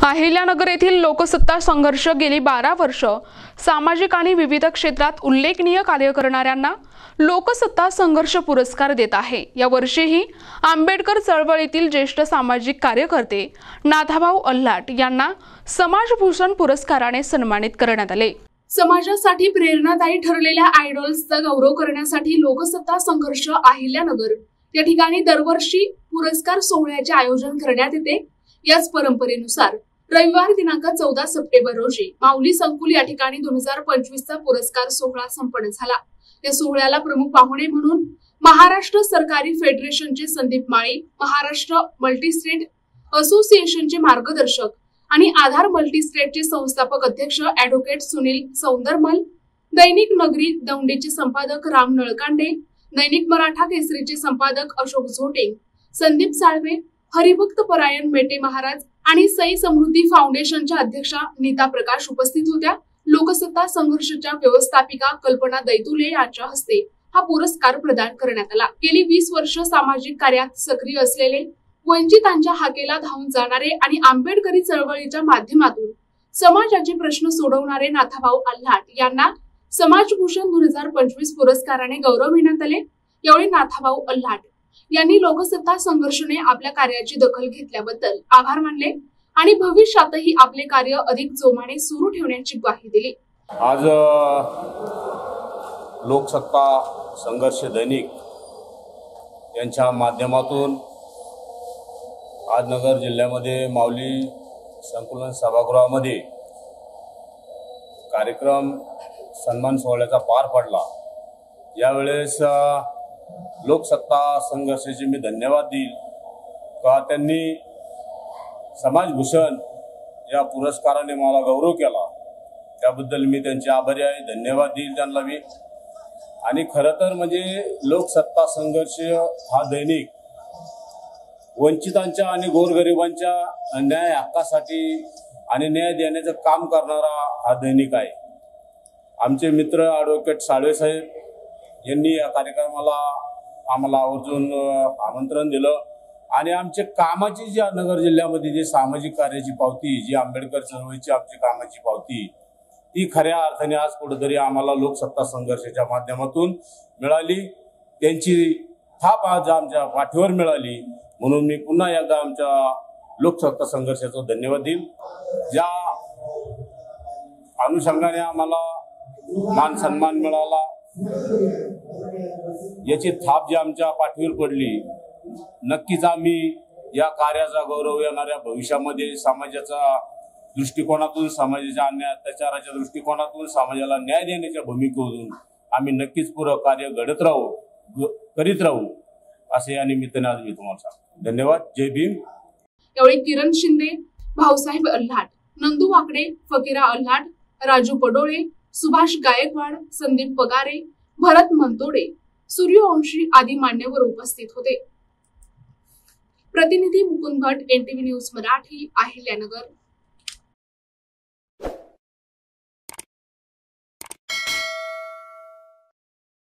अहिल्यानगर येथील लोकसत्ता संघर्ष गेली 12 वर्ष सामाजिक आणि विविध क्षेत्रात उल्लेखनीय कार्य करणाऱ्यांना लोकसत्ता संघर्ष पुरस्कार देत आहे। या वर्षीही आंबेडकर चळवळीतील ज्येष्ठ सामाजिक कार्यकर्ते नाथाभाऊ अल्हाट यांना समाजभूषण पुरस्काराने सन्मानित करण्यात आले। समाजासाठी प्रेरणादायी ठरलेल्या आयडॉल्सचा गौरव करण्यासाठी लोकसत्ता संघर्ष अहिल्यानगर या ठिकाणी दरवर्षी पुरस्कार सोहळ्याचे आयोजन करण्यात येते। याच परंपरेनुसार रविवार दिनांक 14 सप्टेंबर रोजी माऊली संकुल या ठिकाणी 2025 चा पुरस्कार सोहळा संपन्न झाला। या सोहळ्याला प्रमुख पाहुणे म्हणून महाराष्ट्र सरकारी फेडरेशनचे संदीप माळी, महाराष्ट्र मल्टीस्टेट असोसिएशनचे मार्गदर्शक आणि आधार मल्टीस्टेटचे संस्थापक अध्यक्ष ॲडव्होकेट सुनील सौंदरमल, दैनिक नगरी दौंडीचे संपादक राम नळकांडे, दैनिक मराठा केसरीचे संपादक अशोक झोटे, संदीप साळवे, हरिभक्त परायण मेटे महाराज आणि सई समृद्धी फाउंडेशनच्या अध्यक्षा नीता प्रकाश उपस्थित होत्या। लोकसत्ता संघर्षच्या व्यवस्थापिका कल्पना दैतुले यांच्या हस्ते हा पुरस्कार प्रदान करण्यात आला। गेली 20 वर्ष सामाजिक कार्यात सक्रिय असलेले, वंचितांच्या हाकेला धावून जाणारे आणि आंबेडकरी चळवळीच्या माध्यमातून समाजाचे प्रश्न सोडवणारे नाथाभाऊ अल्हाट यांना समाजभूषण 2025 पुरस्काराने गौरविण्यात आले। यावेळी नाथाभाऊ अल्हाट यांनी लोकसत्ता संघर्षने आपल्या कार्याची दखल घेतल्याबद्दल आभार मानले आणि भविष्यातही आपले कार्य अधिक जोमाने सुरू ठेवण्याची ग्वाही दिली। आज लोकसत्ता संघर्ष दैनिक यांच्या माध्यमातून आज नगर जिल्ह्यामध्ये माऊली संकुलन सभागृहामध्ये कार्यक्रम सन्मान सोहळ्याचा पार पडला। यावेळेस लोकसत्ता संघर्षाचे मी धन्यवाद देईल का त्यांनी समाजभूषण या पुरस्काराने मला गौरव केला, त्याबद्दल मी त्यांचे आभारी आहे, धन्यवाद देईल त्यांना मी। आणि खरं तर म्हणजे लोकसत्ता संघर्ष हा दैनिक वंचितांच्या आणि गोरगरिबांच्या न्याय हक्कासाठी आणि न्याय देण्याचं काम करणारा हा दैनिक आहे। आमचे मित्र ॲडव्होकेट साळवे साहेब यांनी या कार्यक्रमाला आम्हाला आवर्जून आमंत्रण दिलं आणि आमचे कामाची जी नगर जिल्ह्यामध्ये जी सामाजिक कार्याची पावती, जी आंबेडकर चळवळीची आमची कामाची पावती, ती खऱ्या अर्थाने आज कुठेतरी आम्हाला लोकसत्ता संघर्षाच्या माध्यमातून मिळाली। त्यांची थाप आज आमच्या पाठीवर मिळाली, म्हणून मी पुन्हा एकदा आमच्या लोकसत्ता संघर्षाचा धन्यवाद देईल। ज्या अनुषंगाने आम्हाला मान सन्मान मिळाला, याची थाप जी आमच्या पाठीवर पडली, नक्कीच आम्ही या कार्याचा गौरव येणाऱ्या भविष्यामध्ये समाजाच्या दृष्टिकोनातून, समाजाच्या अन्याय अत्याचाराच्या दृष्टिकोनातून, समाजाला न्याय देण्याच्या भूमिकेतून आम्ही नक्कीच पुढे कार्य करीत राहू असे या निमित्ताने आज मी तुम्हाला सांगतो। धन्यवाद। जय भीम। यावेळी किरण शिंदे, भाऊसाहेब अल्हाट, नंदू वाकडे, फकीरा अल्हाट, राजू पडोळे, सुभाष गायकवाड, संदीप पगारे, भरत मंतोडे, सूर्यवंशी आदी मान्यवर उपस्थित होते। प्रतिनिधी मुकुंद भट, NTV न्यूज मराठी, अहिल्यानगर।